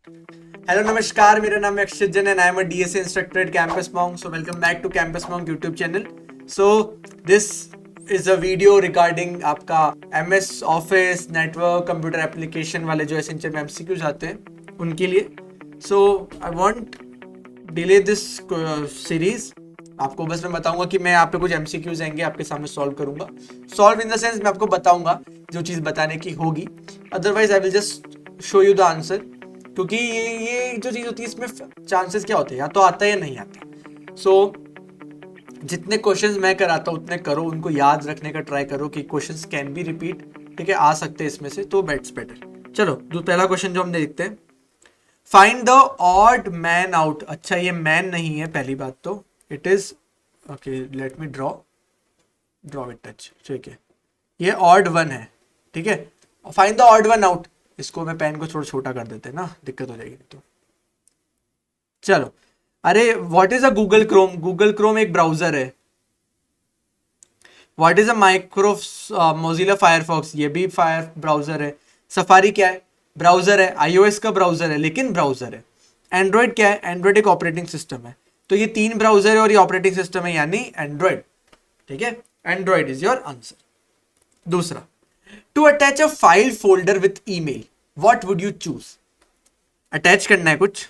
Hello नमस्कार, मेरा नाम है Akshit Jain and I am a DSA instructor at Campus Monk. So welcome back to Campus Monk YouTube channel. So this is a video regarding आपका MS office network computer application वाले जो essential MCQs आते हैं उनके लिए. So I want delay this series. आपको बस मैं बताऊंगा कि मैं यहाँ पे कुछ एमसीक्यूज आएंगे आपके सामने सॉल्व करूंगा. सॉल्व इन द सेंस मैं आपको बताऊंगा जो चीज़ बताने की होगी. Otherwise I will just show you the answer. क्योंकि ये जो चीज़ होती है इसमें चांसेस क्या होते हैं, या तो आता है या नहीं आता. सो जितने क्वेश्चंस मैं कराता हूँ उतने करो, उनको याद रखने का ट्राई करो कि क्वेश्चंस कैन बी रिपीट. ठीक है, आ सकते हैं इसमें से, तो बेट्स बेटर. चलो जो पहला क्वेश्चन जो हम देखते हैं, find the odd man out. अच्छा, ये मैन नहीं है पहली बात तो. It is okay, let me draw with touch. ठीक है, ये ऑड वन है. ठीक है, find the odd one out. इसको मैं पेन को थोड़ा छोटा कर देते हैं ना, दिक्कत हो जाएगी तो. चलो, अरे what is a Google Chrome. Google Chrome एक ब्राउजर है. What is a micro Mozilla Firefox. ये भी फायर ब्राउजर है. सफारी क्या है, ब्राउजर है. आईओएस का ब्राउजर है लेकिन ब्राउजर है. एंड्रॉइड क्या है, एंड्रॉइड एक ऑपरेटिंग सिस्टम है. तो ये तीन ब्राउजर है और ये ऑपरेटिंग सिस्टम है, यानी एंड्रॉइड. ठीक है, एंड्रॉइड इज योर आंसर. दूसरा, to attach a file folder with email, what would you choose. Attach करना है कुछ.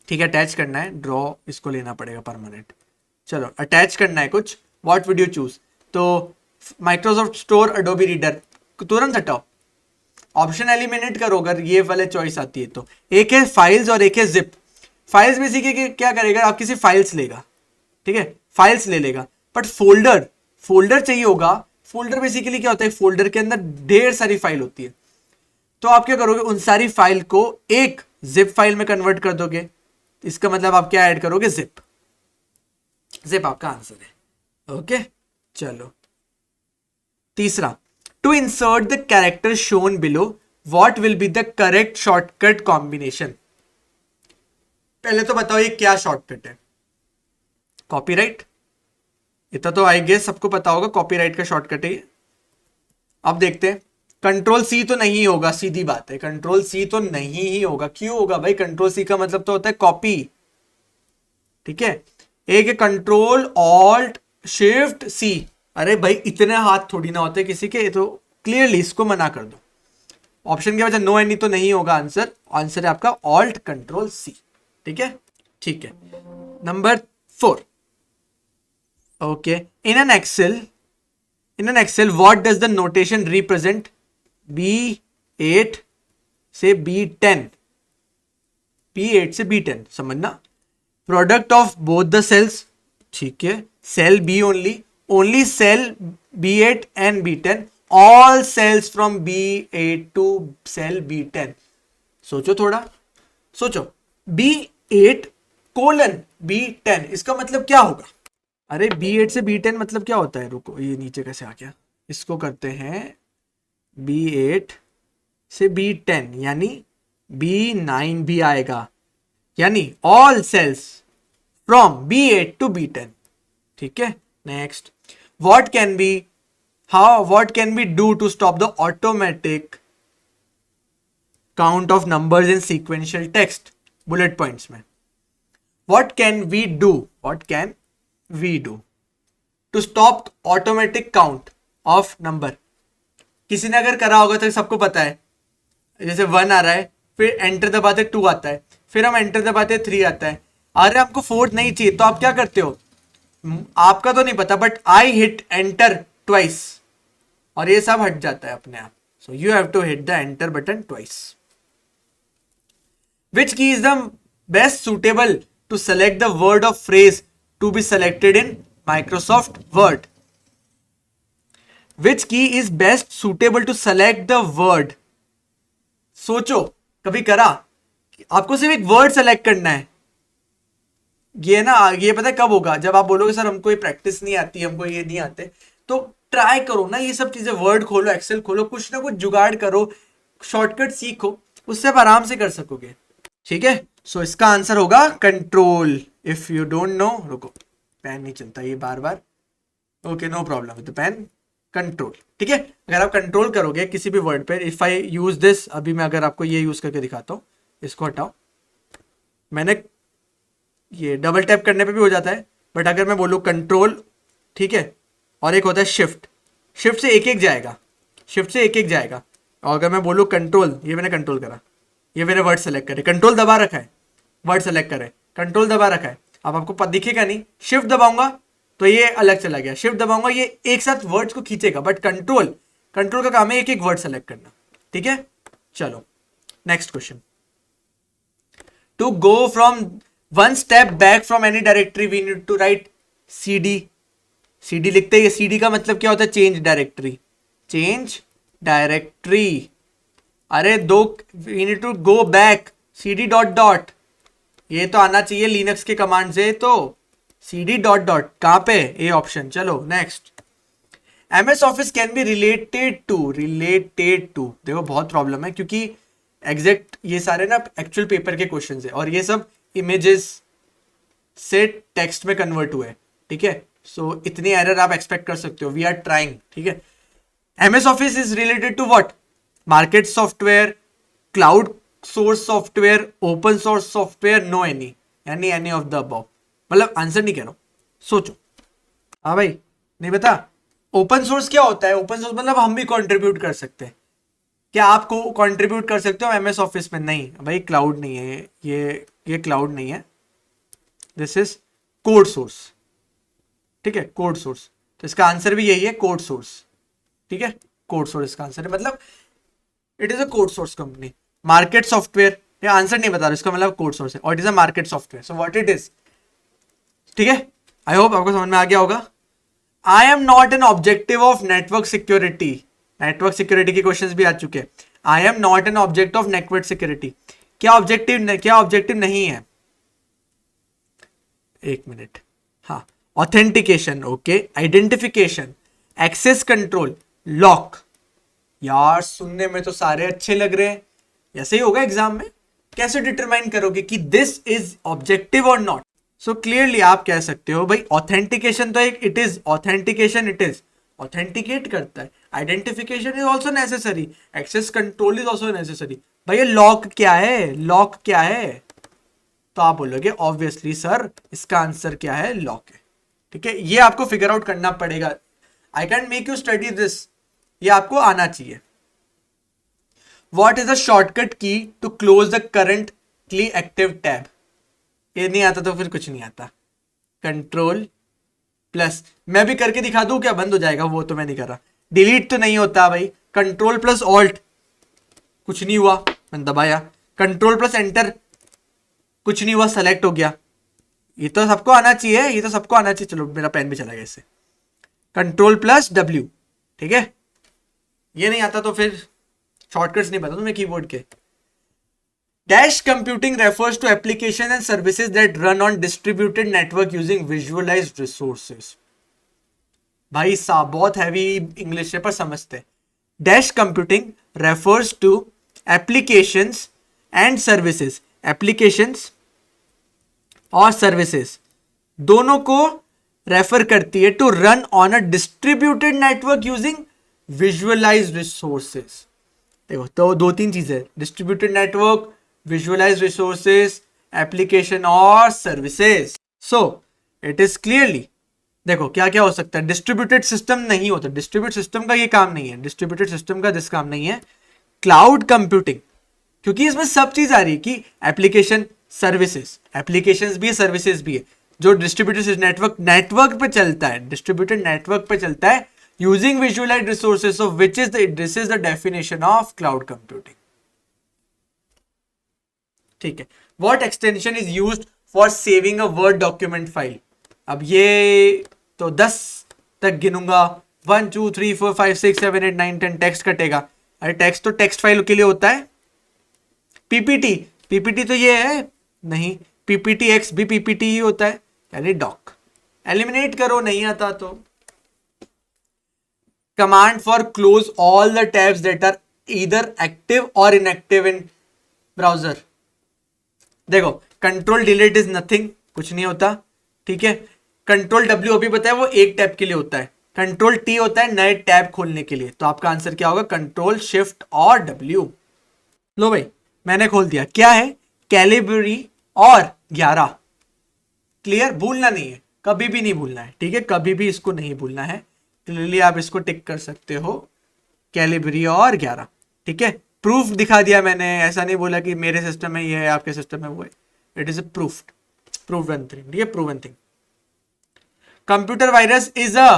ठीक है, अटैच करना है. ड्रॉ इसको लेना पड़ेगा परमानेंट. चलो, अटैच करना है कुछ. What would you choose. तो माइक्रोसॉफ्ट स्टोर, अडोबी रीडर, तुरंत हटाओ. ऑप्शन एलिमिनेट करो अगर ये वाले चॉइस आती है तो. एक है फाइल्स और एक है जिप. फाइल्स बेसिकली क्या करेगा, आपकी सिर्फ फाइल्स लेगा. ठीक है, फाइल्स ले लेगा. बट फोल्डर चाहिए होगा. फोल्डर बेसिकली क्या होता है, फोल्डर के अंदर ढेर सारी फाइल होती है. तो आप क्या करोगे, उन सारी फाइल को एक जिप फाइल में कन्वर्ट कर दोगे. इसका मतलब आप क्या ऐड करोगे, जिप आपका आंसर है. ओके, चलो तीसरा, to insert the character shown below, what will be the correct shortcut combination. पहले तो बताओ ये क्या शॉर्टकट है. कॉपीराइट. इतना तो आई गेस सबको पता होगा, कॉपीराइट का शॉर्टकट है. अब देखते हैं. कंट्रोल सी तो नहीं होगा, सीधी बात है, कंट्रोल सी तो नहीं ही होगा. क्यों होगा भाई, कंट्रोल सी का मतलब तो होता है कॉपी. ठीक है, एक है कंट्रोल ऑल्ट शिफ्ट सी. अरे भाई इतने हाथ थोड़ी ना होते किसी के, तो क्लियरली इसको मना कर दो. ऑप्शन के वजह नो एनी तो नहीं होगा आंसर. आंसर है आपका ऑल्ट कंट्रोल सी. ठीक है, ठीक है. Number 4. Okay, in an Excel what does the notation represent. B8 से B10. B8 से B10 समझना. Product of both the cells. ठीक है, cell B only cell B8 and B10. All cells from B8 to cell B10. सोचो थोड़ा, सोचो. B8 colon B10, इसका मतलब क्या होगा. अरे B8 से B10 मतलब क्या होता है, रुको ये नीचे कैसे आ गया. इसको करते हैं B8 से B10, यानी B9 भी आएगा, यानी all cells from B8 to B10. ठीक है, next. What can be do to stop the automatic count of numbers in sequential text. Bullet points में what can we do to stop automatic count of number. किसी ने अगर करा होगा तो सबको पता है, जैसे 1 आ रहा है, फिर एंटर दबाते 2 आता है, फिर हम एंटर दबाते 3 आता है. अरे आपको 4th नहीं चाहिए तो आप क्या करते हो, आपका तो नहीं पता but I hit enter twice और ये सब हट जाता है अपने आप. So you have to hit the enter button twice. Which key is the best suitable to select the word of phrase to be selected in Microsoft Word. Which key is best suitable to select the word. सोचो, कभी करा, आपको सिर्फ एक word select करना है. ये ना, ये पता है कब होगा, जब आप बोलोगे सर हमको ये प्रैक्टिस नहीं आती, हमको ये नहीं आते. तो ट्राई करो ना ये सब चीजें. वर्ड खोलो, एक्सेल खोलो, कुछ ना कुछ जुगाड़ करो, शॉर्टकट सीखो, उससे आप आराम से कर सकोगे. ठीक है, सो इसका आंसर होगा control. If you don't know, रुको पेन नहीं चलता ये बार बार. Okay, no problem with the pen. Control. ठीक है, अगर आप कंट्रोल करोगे किसी भी वर्ड पे, इफ आई यूज दिस, अभी मैं अगर आपको ये यूज करके दिखाता हूँ, इसको हटाओ, मैंने ये डबल टैप करने पे भी हो जाता है, बट अगर मैं बोलूँ कंट्रोल, ठीक है, और एक होता है शिफ्ट, शिफ्ट से एक एक जाएगा, शिफ्ट से एक एक जाएगा। और अगर मैं बोलूँ कंट्रोल, ये मैंने कंट्रोल करा, ये मैंने वर्ड सेलेक्ट करे, कंट्रोल दबा रखा है, वर्ड सेलेक्ट करे, कंट्रोल दबा रखा है, अब आपको दिखेगा नहीं, शिफ्ट दबाऊंगा तो ये अलग चला गया, शिफ्ट दबाऊंगा ये एक साथ वर्ड्स को खींचेगा, बट कंट्रोल, कंट्रोल का काम है एक एक वर्ड सेलेक्ट करना, ठीक है। चलो next question, to go from one step back from any directory we need to write cd, cd लिखते हैं, ये cd का मतलब क्या होता है, चेंज डायरेक्टरी, चेंज डायरेक्टरी। अरे दो, we need to go back, cd dot dot, ये तो आना चाहिए लिनक्स के कमांड से, तो cd डॉट डॉट कहां पे, ए ऑप्शन। चलो next, MS office can be related to, related to, देखो बहुत प्रॉब्लम है क्योंकि एग्जैक्ट ये सारे ना एक्चुअल पेपर के क्वेश्चंस है और ये सब इमेजेस से टेक्स्ट में कन्वर्ट हुए, ठीक है। सो इतनी एरर आप एक्सपेक्ट कर सकते हो, वी आर ट्राइंग, ठीक है। MS office is related to what, market software, cloud source software, open source software, no any, यानी एनी ऑफ द अबव, मतलब आंसर नहीं कह रहा हूं, सोचो। हाँ भाई, नहीं बता, ओपन सोर्स क्या होता है, ओपन सोर्स मतलब हम भी कंट्रीब्यूट कर सकते हैं, क्या आपको कंट्रीब्यूट कर सकते हो MS ऑफिस में, नहीं भाई, क्लाउड नहीं है ये क्लाउड नहीं है, दिस इज कोड सोर्स, ठीक है, कोड सोर्स, तो इसका आंसर भी यही है, कोड सोर्स, ठीक है, कोड सोर्स इसका आंसर है, मतलब it is a code source company. Market software, ये आंसर नहीं बता रहा, इसका मतलब कोड सोर्स है, और it is a market software, so what it is, ठीक है। आई होप आपको समझ में आ गया होगा। I am not an objective of network security, network security के क्वेश्चंस भी आ चुके हैं। I am not an object of network security, क्या ऑब्जेक्टिव नहीं है, एक मिनट, हाँ, authentication, okay, identification, access control, lock. यार सुनने में तो सारे अच्छे लग रहे हैं, ऐसे ही होगा एग्जाम में, कैसे डिटरमाइन करोगे कि दिस इज ऑब्जेक्टिव और नॉट। सो क्लियरली आप कह सकते हो भाई ऑथेंटिकेशन तो एक, it is authentication, it is authenticate करता है, identification is also necessary, access control is also necessary. भैया लॉक क्या है, लॉक क्या है, तो आप बोलोगे ऑब्वियसली सर इसका आंसर क्या है, लॉक है, ठीक है। ये आपको फिगर आउट करना पड़ेगा, I can make you study this, ये आपको आना चाहिए। What is a shortcut key to close the currently active tab, ये नहीं आता तो फिर कुछ नहीं आता, कंट्रोल प्लस, मैं भी करके दिखा दूं क्या, बंद हो जाएगा, वो तो मैं नहीं कर रहा। डिलीट तो नहीं होता भाई, कंट्रोल प्लस ऑल्ट, कुछ नहीं हुआ, मैंने दबाया, कंट्रोल प्लस एंटर, कुछ नहीं हुआ, सेलेक्ट हो गया, ये तो सबको आना चाहिए, ये तो सबको आना चाहिए। चलो मेरा पेन भी चला गया इससे, कंट्रोल प्लस W, ठीक है। ये नहीं आता तो फिर शॉर्टकट्स नहीं बता तुम्हें कीबोर्ड के। Dash computing refers to application and services that run on distributed network using visualised resources. भाई साहब बहुत हैवी इंग्लिश है पर समझते। Dash computing refers to applications and services, applications और सर्विसेज दोनों को रेफर करती है to run on a distributed network using visualised resources. देखो तो दो तीन चीजें, distributed network, visualised resources, application और services. So it is clearly, देखो क्या क्या हो सकता है, डिस्ट्रीब्यूटेड सिस्टम नहीं होता, डिस्ट्रीब्यूटेड सिस्टम का ये काम नहीं है, डिस्ट्रीब्यूटेड सिस्टम का दिस काम नहीं है। क्लाउड कंप्यूटिंग, क्योंकि इसमें सब चीज आ रही है कि एप्लीकेशन, सर्विसेज, एप्लीकेशंस भी है, सर्विसेज भी है, जो डिस्ट्रीब्यूटेड नेटवर्क पे चलता है, डिस्ट्रीब्यूटेड नेटवर्क पे चलता है using visualised resources, of which is this is the definition of cloud computing, ठीक है। What extension is used for saving a word document file, अब ये तो 10 तक गिनूंगा, 1 2 3 4 5 6 7 8 9 10, टेक्स्ट कटेगा, अरे टेक्स्ट तो टेक्स्ट फाइल के लिए होता है। पीपीटी, पीपीटी तो ये है नहीं, PPTX भी PPT ही होता है, यानी डॉक। एलिमिनेट करो, नहीं आता तो। Command for close all the tabs that are either active और इनएक्टिव इन ब्राउजर। देखो कंट्रोल डिलीट इज नथिंग, कुछ नहीं होता, ठीक है। कंट्रोल W अभी बताया वो एक टैब के लिए होता है, कंट्रोल T होता है नए टैब खोलने के लिए, तो आपका आंसर क्या होगा, कंट्रोल शिफ्ट और W। लो भाई मैंने खोल दिया, क्या है, कैलिबरी और 11। क्लियर, भूलना नहीं है, कभी भी नहीं भूलना है, ठीक है, कभी भी इसको नहीं भूलना है। क्लियरली आप इसको टिक कर सकते हो, कैलिबरी और 11, ठीक है। प्रूफ दिखा दिया मैंने, ऐसा नहीं बोला कि मेरे सिस्टम में ये है आपके सिस्टम में वो है, it is a proven thing, ठीक है, proven thing. Computer virus is a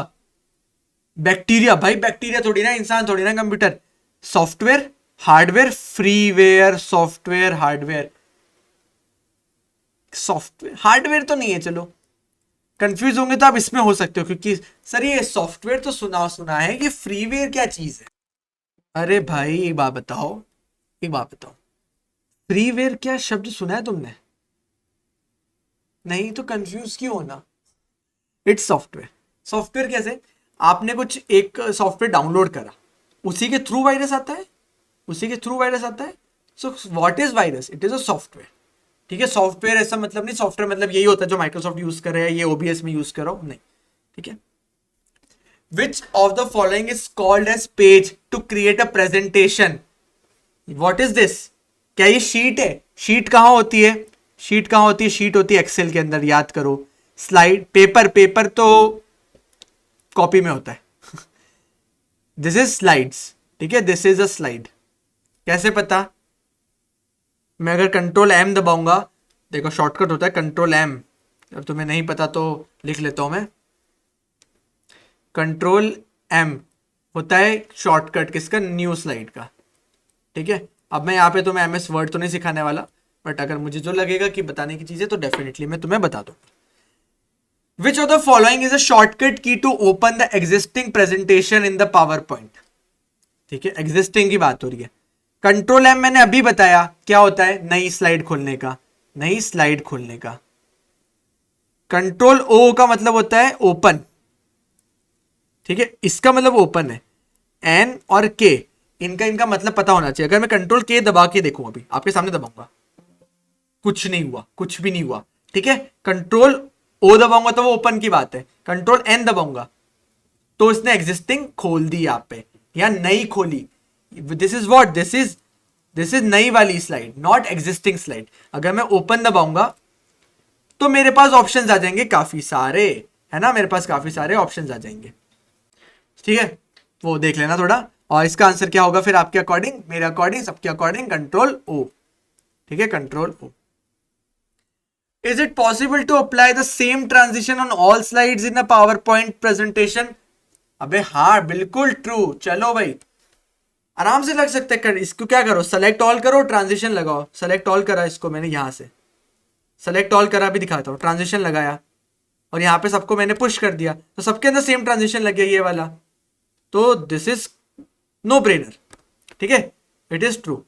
bacteria, भाई बैक्टीरिया थोड़ी ना, इंसान थोड़ी ना, computer. Software, hardware, freeware, software, hardware, software hardware तो नहीं है, चलो कंफ्यूज होंगे तो आप इसमें हो सकते हो, क्योंकि सर ये सॉफ्टवेयर तो सुना सुना है, कि फ्रीवेयर क्या चीज है। अरे भाई एक बात बताओ, एक बात बताओ, फ्रीवेयर क्या शब्द सुना है तुमने? नहीं तो कंफ्यूज क्यों होना, इट्स सॉफ्टवेयर। सॉफ्टवेयर कैसे, आपने कुछ एक सॉफ्टवेयर डाउनलोड करा, उसी के थ्रू वायरस आता है, उसी के थ्रू वायरस आता है। So what is virus, it is a software, ठीक है। सॉफ्टवेयर ऐसा मतलब नहीं, सॉफ्टवेयर मतलब यही होता है जो माइक्रोसॉफ्ट यूज कर रहा है, ये ओबीएस में यूज करो, नहीं, ठीक है। Which of the following is called as page to create a presentation, what is this, क्या ये शीट है? शीट कहाँ होती है, शीट कहाँ होती है, शीट होती है एक्सेल के अंदर, याद करो। स्लाइड, पेपर, पेपर तो कॉपी में होता है। दिस इज स्लाइड्स, ठीक है, दिस इज अ स्लाइड। कैसे पता, मैं अगर कंट्रोल एम दबाऊंगा, देखो शॉर्टकट होता है कंट्रोल एम, अब तुम्हें नहीं पता तो लिख लेता हूं मैं, कंट्रोल एम होता है शॉर्टकट किसका, न्यू स्लाइड का, ठीक है। अब मैं यहाँ पे तुम्हें एमएस वर्ड तो नहीं सिखाने वाला, बट अगर मुझे जो लगेगा कि बताने की चीज है तो डेफिनेटली मैं तुम्हें बता दूँ। Which of the following is a shortcut key to open the existing presentation in the PowerPoint, ठीक है, एग्जिस्टिंग की बात हो रही है। कंट्रोल एम मैंने अभी बताया क्या होता है, नई स्लाइड खोलने का, नई स्लाइड खोलने का। कंट्रोल ओ का मतलब होता है ओपन, ठीक है, इसका मतलब ओपन है। एन और के, इनका इनका मतलब पता होना चाहिए। अगर मैं कंट्रोल के दबा के देखूं, अभी आपके सामने दबाऊंगा, कुछ नहीं हुआ, कुछ भी नहीं हुआ, ठीक है। कंट्रोल ओ दबाऊंगा तो वो ओपन की बात है, कंट्रोल एन दबाऊंगा तो इसने एग्जिस्टिंग खोल दी यहाँ पे, या नई खोली। This is what, this is नई वाली स्लाइड, नॉट एग्जिस्टिंग स्लाइड। अगर मैं ओपन दबाऊंगा तो मेरे पास ऑप्शंस आ जाएंगे काफी सारे, है ना, मेरे पास काफी सारे ऑप्शंस आ जाएंगे, ठीक है, वो देख लेना थोड़ा। और इसका आंसर क्या होगा फिर आपके अकॉर्डिंग, मेरे अकॉर्डिंग, सबके अकॉर्डिंग कंट्रोल ओ, ठीक है, control O. Is it possible to apply the same transition on all slides in a PowerPoint presentation? अबे हाँ, बिल्कुल ट्रू। चलो भाई, आराम से लग सकते हैं। इसको क्या करो, सेलेक्ट ऑल करो, ट्रांजिशन लगाओ। सेलेक्ट ऑल करा इसको मैंने, यहां से सेलेक्ट ऑल करा भी दिखाता हूँ, ट्रांजिशन लगाया और यहाँ पे सबको मैंने पुश कर दिया, तो सबके अंदर सेम ट्रांजिशन लग गया ये वाला, तो दिस इज नो ब्रेनर, ठीक है, इट इज ट्रू।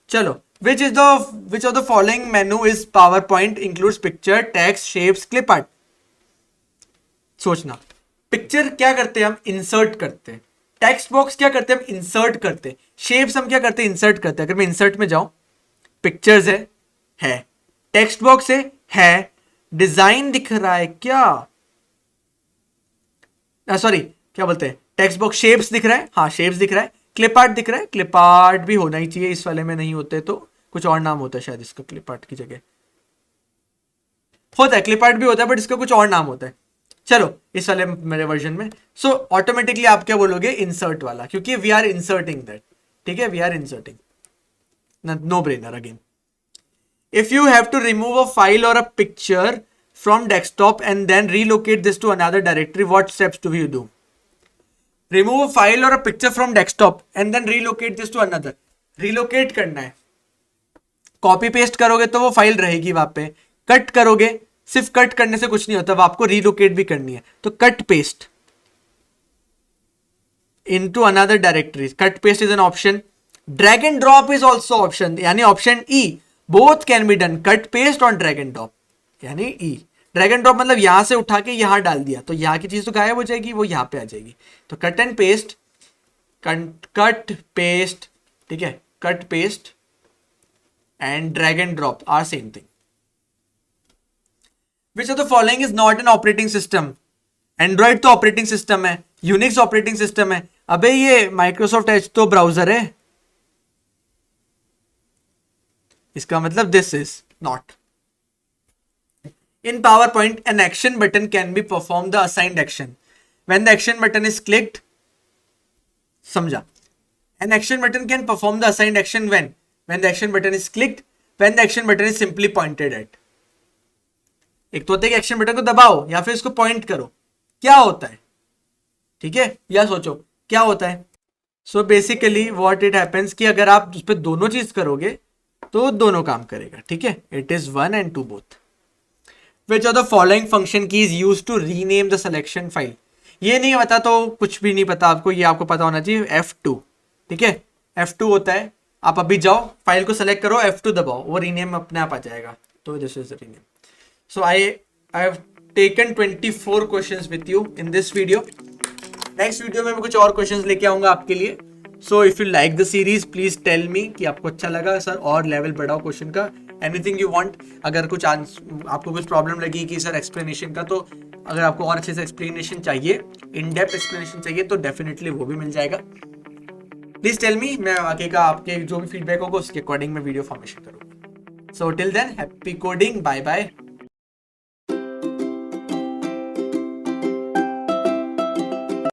चलो, which of the following menu is PowerPoint includes picture, text, shapes, clip art? सोचना, पिक्चर क्या करते हैं हम, इंसर्ट करते हैं। टेक्स्ट बॉक्स क्या करते हैं हम, इंसर्ट करते हैं। शेप्स हम क्या करते हैं, इंसर्ट करते हैं। अगर मैं इंसर्ट में जाऊं, पिक्चर्स है, टेक्स्ट बॉक्स है, डिजाइन दिख रहा है क्या, सॉरी क्या बोलते हैं, टेक्स्ट बॉक्स, शेप्स दिख रहा है, हाँ शेप्स दिख रहा है, क्लिप आर्ट दिख रहा है, क्लिप आर्ट भी होना ही चाहिए, इस वाले में नहीं होते तो कुछ और नाम होता है शायद इसका, क्लिप आर्ट की जगह होता है, क्लिप आर्ट भी होता है बट इसका कुछ और नाम होता है। चलो इस वाले मेरे वर्जन में, सो ऑटोमेटिकली आप क्या बोलोगे, इंसर्ट वाला, क्योंकि वी आर इंसर्टिंग दैट, ठीक है, we are inserting, no brainer again. If you have to remove a file or a picture from desktop and then relocate this to another directory, what steps do you do? Remove a file or a picture from desktop and then relocate this to another. Relocate करना है, copy paste करोगे तो वो file रहेगी वहां पे, cut करोगे, सिर्फ कट करने से कुछ नहीं होता, वो आपको रिलोकेट भी करनी है, तो cut paste into another directory. Cut paste is an option. Drag and drop is also option, यानी option E, both can be done, cut paste और drag and drop, यानी E। ड्रैग एंड ड्रॉप मतलब यहां से उठा के यहां डाल दिया तो यहां की चीज तो गायब हो जाएगी, वो यहां पे आ जाएगी। तो cut and paste, cut paste, ठीक है, cut paste and drag and drop are same thing. Which of the following is not an operating system? Android तो ऑपरेटिंग सिस्टम है, यूनिक्स ऑपरेटिंग सिस्टम है। अबे ये माइक्रोसॉफ्ट एज तो browser है, इसका मतलब this is not. In PowerPoint, an action button can be performed the assigned action. When the action button is clicked, समझा? An action button can perform the assigned action when the action button is clicked, when the action button is simply pointed at. एक तो होता है कि action button को दबाओ या फिर इसको पॉइंट करो. क्या होता है? ठीक है, या सोचो क्या होता है. So basically what it happens कि अगर आप उस पर दोनों चीज करोगे तो दोनों काम करेगा. ठीक है, it is 1 and 2 both. Which of the following function key is used to rename the selection file? ये नहीं पता तो कुछ भी नहीं पता आपको, ये आपको पता होना चाहिए. F2. ठीक है, F2 होता है, आप अभी जाओ फाइल को सेलेक्ट करो, F2 दबाओ, वो रीनेम अपने आप आ जाएगा. तो this is rename. So I have taken 24 questions with you in this video. Next video में मैं कुछ और क्वेश्चंस लेके आऊंगा आपके लिए. So if you like the series please tell me कि आपको अच्छा लगा सर, और लेवल बढ़ाओ क्वेश्चन का. Anything you want. अगर कुछ आपको कुछ प्रॉब्लम लगी कि सर एक्सप्लेनेशन का, तो अगर आपको और अच्छे से एक्सप्लेनेशन चाहिए, इन डेप्थ एक्सप्लेनेशन चाहिए, तो डेफिनेटली वो भी मिल जाएगा. प्लीज टेल मी, मैं आगे का आपके जो भी फीडबैक होगा उसके अकॉर्डिंग मैं वीडियो फॉर्मेशन करूंगा. So till then, happy coding, bye bye.